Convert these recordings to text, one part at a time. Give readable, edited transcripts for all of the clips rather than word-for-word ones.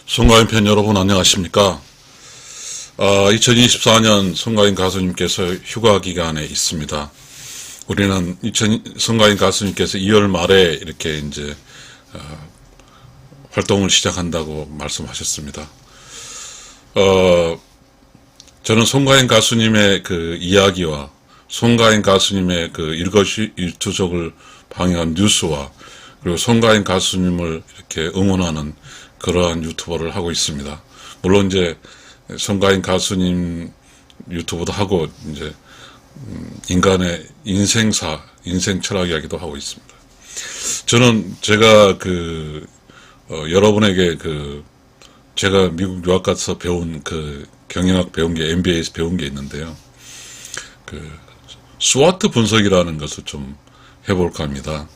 송가인 팬 여러분 안녕하십니까? 2024년 송가인 가수님께서 휴가 기간에 있습니다. 우리는 송가인 가수님께서 2월 말에 이렇게 이제 활동을 시작한다고 말씀하셨습니다. 저는 송가인 가수님의 그 이야기와 송가인 가수님의 그 일거수일투족을 방해한 뉴스와 그리고 송가인 가수님을 이렇게 응원하는 그러한 유튜버를 하고 있습니다. 물론 이제 송가인 가수님 유튜브도 하고 이제 인간의 인생사, 인생 철학 이야기도 하고 있습니다. 저는 제가 여러분에게 제가 미국 유학 가서 배운 경영학 배운 게 MBA에서 배운 게 있는데요. 스와트 분석이라는 것을 좀 해볼까 합니다.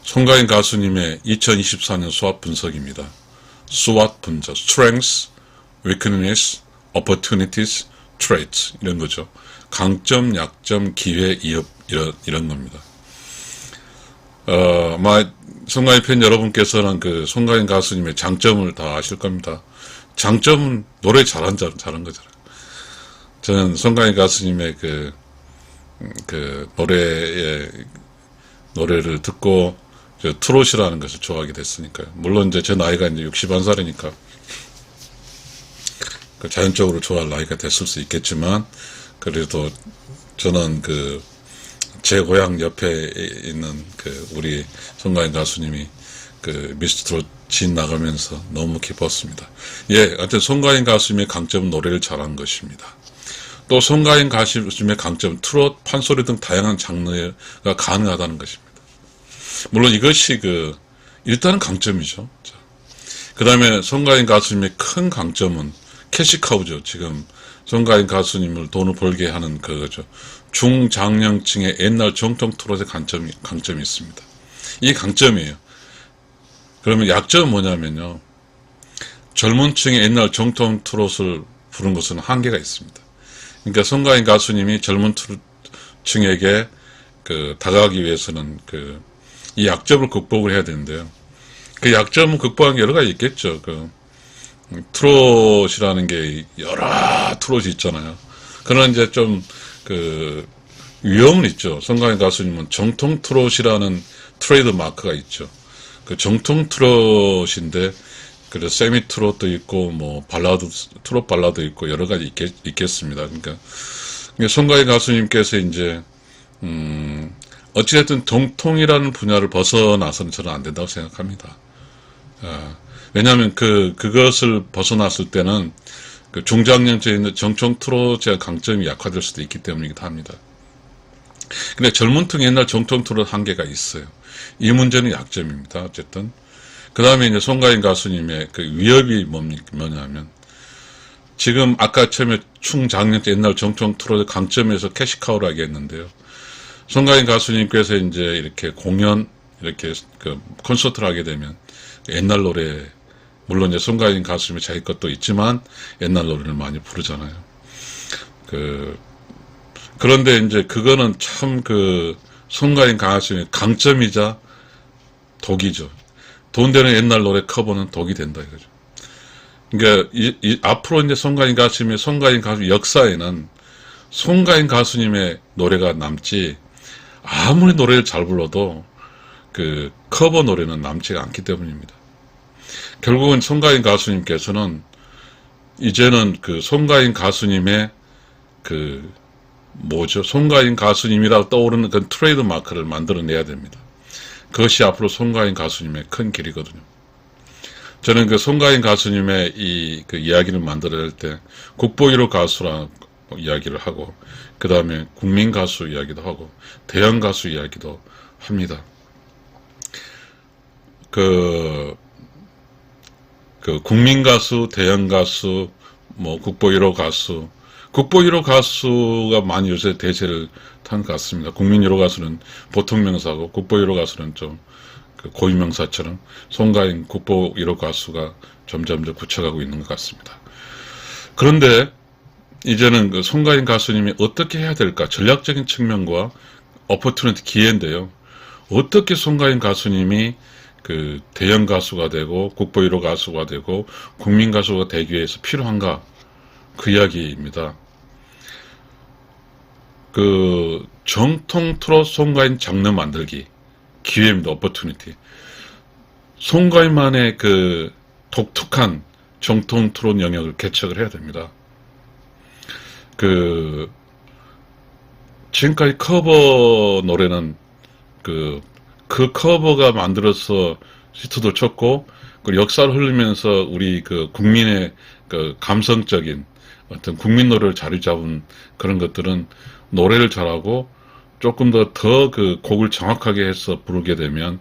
송가인 가수님의 2024년 스와트 분석입니다. 스와트 분석, Strengths, Weakness, Opportunities, Traits 이런 거죠. 강점, 약점, 기회, 위협 이런 겁니다. 송가인 팬 여러분께서는 송가인 가수님의 장점을 다 아실 겁니다. 장점은 노래 잘한 거잖아요. 저는 송가인 가수님의 노래를 듣고 트롯이라는 것을 좋아하게 됐으니까요. 물론 이제 제 나이가 이제 61살이니까 자연적으로 좋아할 나이가 됐을 수 있겠지만, 그래도 저는 제 고향 옆에 있는 우리 송가인 가수님이 미스터 트롯 진 나가면서 너무 기뻤습니다. 하여튼 송가인 가수님의 강점은 노래를 잘한 것입니다. 또 송가인 가수님의 강점, 트롯, 판소리 등 다양한 장르가 가능하다는 것입니다. 물론 이것이 일단은 강점이죠. 그 다음에 송가인 가수님의 큰 강점은 캐시카우죠. 지금 송가인 가수님을 돈을 벌게 하는 그거죠. 중장년층의 옛날 정통 트롯의 강점이 있습니다. 이게 강점이에요. 그러면 약점은 뭐냐면요. 젊은 층의 옛날 정통 트롯을 부른 것은 한계가 있습니다. 그러니까 송가인 가수님이 젊은 층에게 다가가기 위해서는 이 약점을 극복을 해야 되는데요. 그 약점은 극복하는 게 여러 가지 있겠죠. 트롯이라는 게 여러 트롯이 있잖아요. 그러나 이제 좀 위험은 있죠. 송가인 가수님은 정통 트롯이라는 트레이드 마크가 있죠. 정통 트롯인데 그래서 세미 트롯도 있고 트롯 발라드 있고 여러 가지 있겠습니다. 그러니까 송가인 가수님께서 이제 어찌됐든 정통이라는 분야를 벗어나서는 저는 안 된다고 생각합니다. 왜냐하면 그것을 벗어났을 때는 중장년층에 있는 정통 트롯의 강점이 약화될 수도 있기 때문이기도 합니다. 근데 젊은 층 옛날 정통 트롯 한계가 있어요. 이 문제는 약점입니다. 어쨌든. 그 다음에 이제 송가인 가수님의 위협이 뭐냐면, 지금 아까 처음에 중장년층 옛날 정통 트롯의 강점에서 캐시카우를 하게 했는데요. 송가인 가수님께서 이제 이렇게 이렇게 콘서트를 하게 되면 옛날 노래, 물론 이제 송가인 가수님이 자기 것도 있지만 옛날 노래를 많이 부르잖아요. 그런데 이제 그거는 참 송가인 가수님의 강점이자 독이죠. 돈 되는 옛날 노래 커버는 독이 된다 이거죠. 그러니까 앞으로 이제 송가인 가수 역사에는 송가인 가수님의 노래가 남지, 아무리 노래를 잘 불러도 커버 노래는 남지가 않기 때문입니다. 결국은 송가인 가수님께서는 이제는 송가인 가수님의 송가인 가수님이라고 떠오르는 트레이드 마크를 만들어내야 됩니다. 그것이 앞으로 송가인 가수님의 큰 길이거든요. 저는 송가인 가수님의 이야기를 만들어낼 때 국보 1호 가수라고 이야기를 하고, 그 다음에 국민 가수 이야기도 하고, 대형 가수 이야기도 합니다. 국민 가수, 대형 가수, 국보 1호 가수, 국보 1호 가수가 많이 요새 대세를 탄 것 같습니다. 국민 1호 가수는 보통 명사고, 국보 1호 가수는 좀 고유 명사처럼 송가인 국보 1호 가수가 점점 더 굳혀가고 있는 것 같습니다. 그런데 이제는 송가인 가수님이 어떻게 해야 될까? 전략적인 측면과 오퍼튜니티 기회인데요. 어떻게 송가인 가수님이 그 대형 가수가 되고 국보 1호 가수가 되고 국민 가수가 되기 위해서 필요한가? 그 이야기입니다. 그 정통 트롯 송가인 장르 만들기 기회입니다. 오퍼튜니티. 송가인만의 그 독특한 정통 트롯 영역을 개척을 해야 됩니다. 그 지금까지 커버 노래는 그 커버가 만들어서 히트도 쳤고, 그 역사를 흐르면서 우리 그 국민의 그 감성적인 어떤 국민 노래를 자리 잡은 그런 것들은 노래를 잘하고 조금 더 그 곡을 정확하게 해서 부르게 되면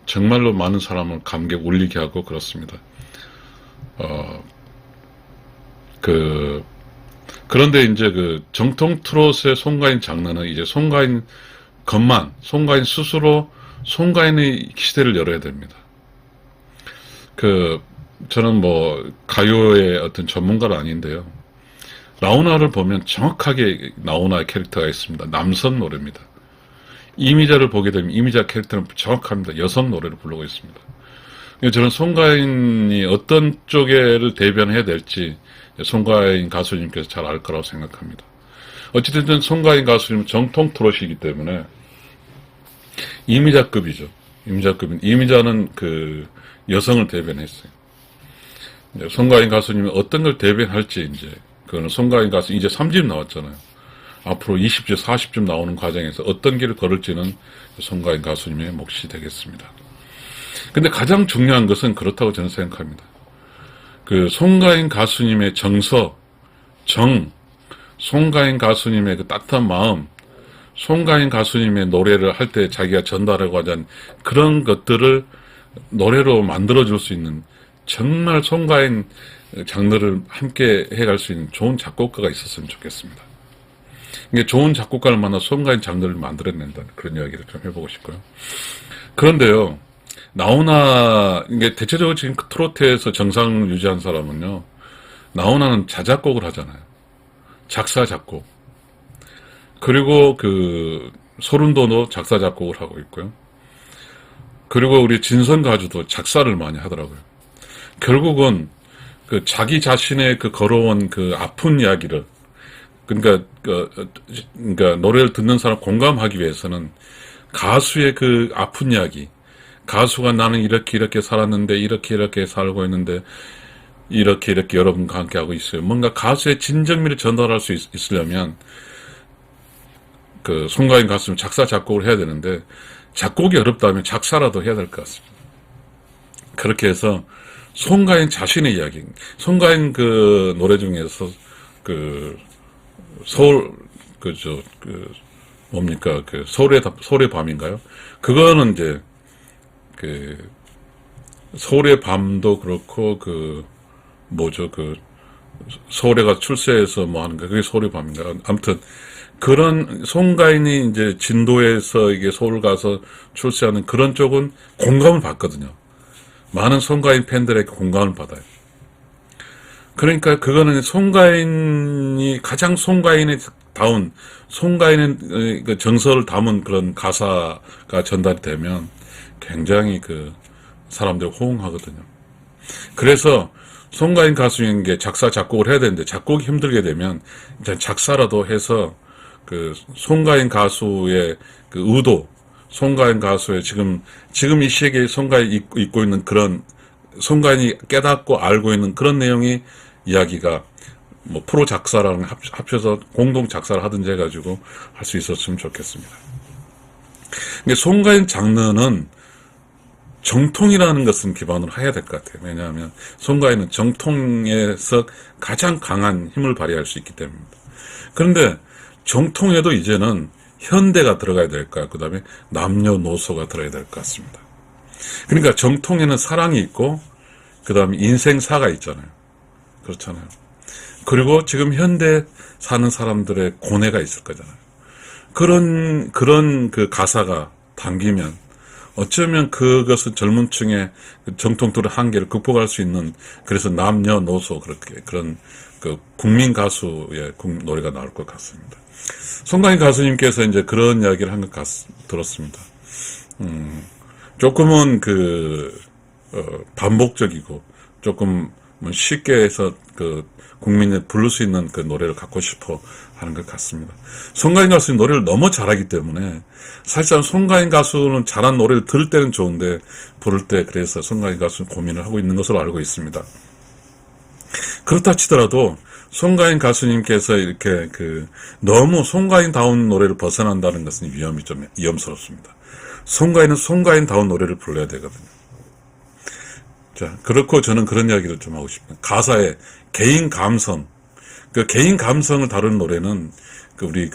정말로 많은 사람을 감격에 울리게 하고 그렇습니다. 그런데 이제 그 정통 트롯의 송가인 장르는 이제 송가인 스스로 송가인의 시대를 열어야 됩니다. 저는 뭐 가요의 어떤 전문가는 아닌데요. 나훈아를 보면 정확하게 나훈아의 캐릭터가 있습니다. 남성 노래입니다. 이미자를 보게 되면 이미자 캐릭터는 정확합니다. 여성 노래를 부르고 있습니다. 저는 송가인이 어떤 쪽을 대변해야 될지 송가인 가수님께서 잘 알 거라고 생각합니다. 어찌됐든 송가인 가수님은 정통 트롯이기 때문에 이미자급이죠. 이미자는 그 여성을 대변했어요. 송가인 가수님이 어떤 걸 대변할지 그거는 송가인 가수 이제 3집 나왔잖아요. 앞으로 20집, 40집 나오는 과정에서 어떤 길을 걸을지는 송가인 가수님의 몫이 되겠습니다. 근데 가장 중요한 것은 그렇다고 저는 생각합니다. 그 송가인 가수님의 송가인 가수님의 그 따뜻한 마음, 송가인 가수님의 노래를 할 때 자기가 전달하고 하자는 그런 것들을 노래로 만들어줄 수 있는 정말 송가인 장르를 함께 해갈 수 있는 좋은 작곡가가 있었으면 좋겠습니다. 이게 좋은 작곡가를 만나 송가인 장르를 만들어낸다는 그런 이야기를 좀 해보고 싶고요. 그런데요, 나훈아, 이게 대체적으로 지금 트로트에서 정상 유지한 사람은요, 나훈아는 자작곡을 하잖아요. 작사, 작곡. 그리고 소름도도 작사, 작곡을 하고 있고요. 그리고 우리 진성가주도 작사를 많이 하더라고요. 결국은 자기 자신의 걸어온 아픈 이야기를, 그러니까 노래를 듣는 사람 공감하기 위해서는 가수의 아픈 이야기, 가수가 나는 이렇게 살았는데, 이렇게 살고 있는데, 이렇게 여러분과 함께 하고 있어요. 뭔가 가수의 진정미를 전달할 수 있으려면, 송가인 가수는 작사, 작곡을 해야 되는데, 작곡이 어렵다면 작사라도 해야 될 것 같습니다. 그렇게 송가인 자신의 이야기, 송가인 노래 중에서 서울의 밤인가요? 그거는 이제 서울의 밤도 그렇고 서울에 가서 출세해서 뭐 하는 거, 그게 서울의 밤인가요? 아무튼 그런 송가인이 이제 진도에서 이게 서울 가서 출세하는 그런 쪽은 공감을 받거든요. 많은 송가인 팬들에게 공감을 받아요. 그러니까 그거는 송가인이 가장 송가인의 정서를 담은 그런 가사가 전달이 되면 굉장히 사람들이 호응하거든요. 그래서 송가인 가수인 게 작사, 작곡을 해야 되는데 작곡이 힘들게 되면 일단 작사라도 해서 송가인 가수의 의도, 송가인 가수의 지금 이 시기에 송가인이 입고 있는 그런 송가인이 깨닫고 알고 있는 그런 내용이 이야기가 뭐 프로 작사랑 합쳐서 공동 작사를 하든지 해가지고 할 수 있었으면 좋겠습니다. 근데 송가인 장르는 정통이라는 것은 기반으로 해야 될 것 같아요. 왜냐하면 송가인은 정통에서 가장 강한 힘을 발휘할 수 있기 때문입니다. 그런데 정통에도 이제는 현대가 들어가야 될 것 같고, 그 다음에 남녀노소가 들어야 될 것 같습니다. 그러니까 정통에는 사랑이 있고, 그 다음에 인생사가 있잖아요. 그렇잖아요. 그리고 지금 현대 사는 사람들의 고뇌가 있을 거잖아요. 그런 가사가 담기면 어쩌면 그것은 젊은 층의 정통들의 한계를 극복할 수 있는, 그래서 남녀노소 그런 국민 가수의 노래가 나올 것 같습니다. 송가인 가수님께서 이제 그런 이야기를 한 것 들었습니다. 조금은 반복적이고, 조금 쉽게 해서 국민이 부를 수 있는 그 노래를 갖고 싶어 하는 것 같습니다. 송가인 가수는 노래를 너무 잘하기 때문에, 사실상 송가인 가수는 잘한 노래를 들을 때는 좋은데, 부를 때 그래서 송가인 가수는 고민을 하고 있는 것으로 알고 있습니다. 그렇다 치더라도, 송가인 가수님께서 이렇게 너무 송가인다운 노래를 벗어난다는 것은 좀 위험스럽습니다. 송가인은 송가인다운 노래를 불러야 되거든요. 자, 그렇고 저는 그런 이야기를 좀 하고 싶어요. 가사에 개인 감성, 개인 감성을 다루는 노래는 우리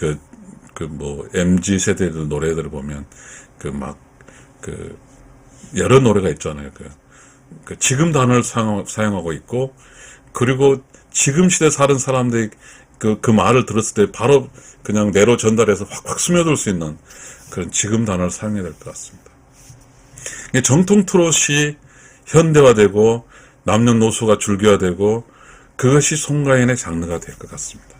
MZ 세대들 노래들을 보면 여러 노래가 있잖아요. 지금 단어를 사용하고 있고, 그리고 지금 시대 사는 사람들이 그 말을 들었을 때 바로 그냥 뇌로 전달해서 확확 스며들 수 있는 그런 지금 단어를 사용해야 될 것 같습니다. 정통 트롯이 현대화되고 남녀노소가 즐겨되고 그것이 송가인의 장르가 될 것 같습니다.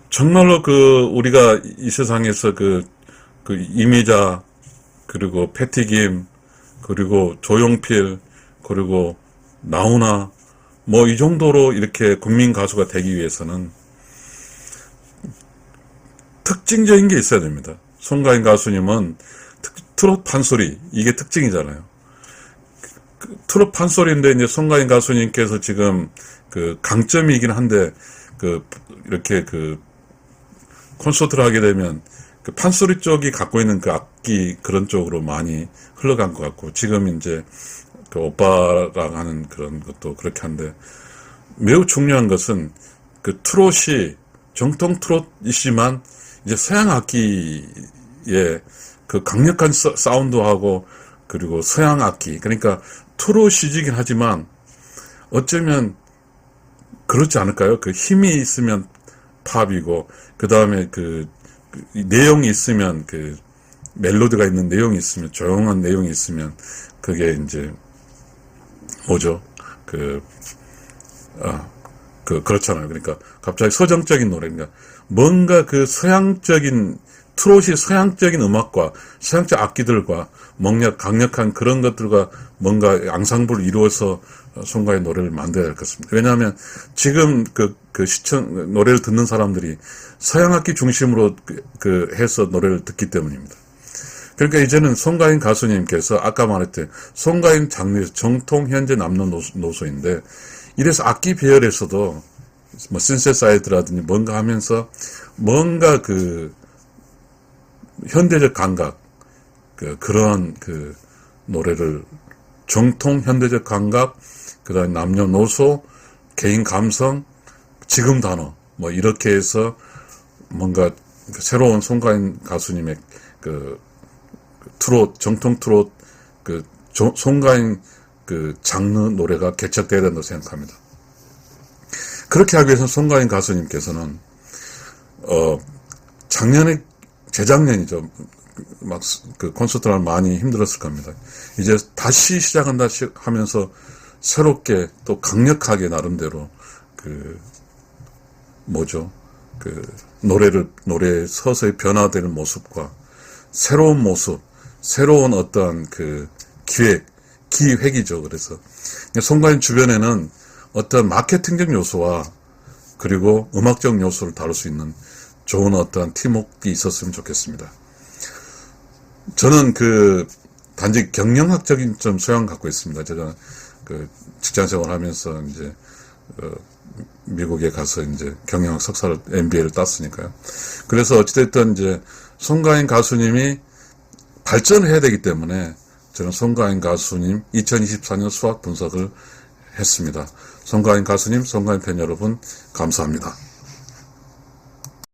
정말로 우리가 이 세상에서 이미자, 그리고 패티김, 그리고 조용필, 그리고 나훈아, 이 정도로 이렇게 국민 가수가 되기 위해서는 특징적인 게 있어야 됩니다. 송가인 가수님은 트롯 판소리, 이게 특징이잖아요. 트롯 판소리인데, 이제 송가인 가수님께서 지금 강점이긴 한데, 이렇게 콘서트를 하게 되면, 판소리 쪽이 갖고 있는 악기, 그런 쪽으로 많이 흘러간 것 같고, 지금 이제, 오빠랑 하는 그런 것도 그렇게 한데, 매우 중요한 것은, 트롯이, 정통 트롯이지만, 이제 서양 악기에 강력한 사운드하고, 그리고 서양 악기, 그러니까 트롯이긴 하지만 어쩌면 그렇지 않을까요? 힘이 있으면 팝이고, 그 다음에 내용이 있으면, 멜로디가 있는 내용이 있으면, 조용한 내용이 있으면 그게 이제 뭐죠? 그렇잖아요. 그러니까 갑자기 서정적인 노래인가, 뭔가 서양적인, 트롯이 서양적인 음악과 서양적 악기들과 뭔가 강력한 그런 것들과 뭔가 앙상블을 이루어서 송가인 노래를 만들어야 할 것 같습니다. 왜냐하면 지금 노래를 듣는 사람들이 서양 악기 중심으로 해서 노래를 듣기 때문입니다. 그러니까 이제는 송가인 가수님께서 아까 말했듯 송가인 장르에서 정통 현재 남녀노소인데, 이래서 악기 배열에서도 신세사이드라든지 뭔가 하면서 뭔가 현대적 감각, 그런 노래를 정통 현대적 감각, 그 다음에 남녀노소, 개인 감성, 지금 단어, 이렇게 해서 뭔가 새로운 송가인 가수님의 트롯, 정통 트롯, 송가인 장르 노래가 개척되어야 된다고 생각합니다. 그렇게 하기 위해서 송가인 가수님께서는, 재작년이죠. 콘서트를 많이 힘들었을 겁니다. 이제 다시 시작한다 하면서 새롭게 또 강력하게 나름대로 노래에 서서히 변화되는 모습과 새로운 모습, 새로운 어떠한 기획이죠. 그래서 송가인 주변에는 어떤 마케팅적 요소와 그리고 음악적 요소를 다룰 수 있는 좋은 어떠한 팀워크가 있었으면 좋겠습니다. 저는 단지 경영학적인 좀 소양을 갖고 있습니다. 제가 직장 생활 하면서 이제 미국에 가서 이제 경영학 석사를 MBA를 땄으니까요. 그래서 어찌됐든 이제 송가인 가수님이 발전을 해야 되기 때문에 저는 송가인 가수님 2024년 수학 분석을 했습니다. 송가인 가수님, 송가인 팬 여러분, 감사합니다.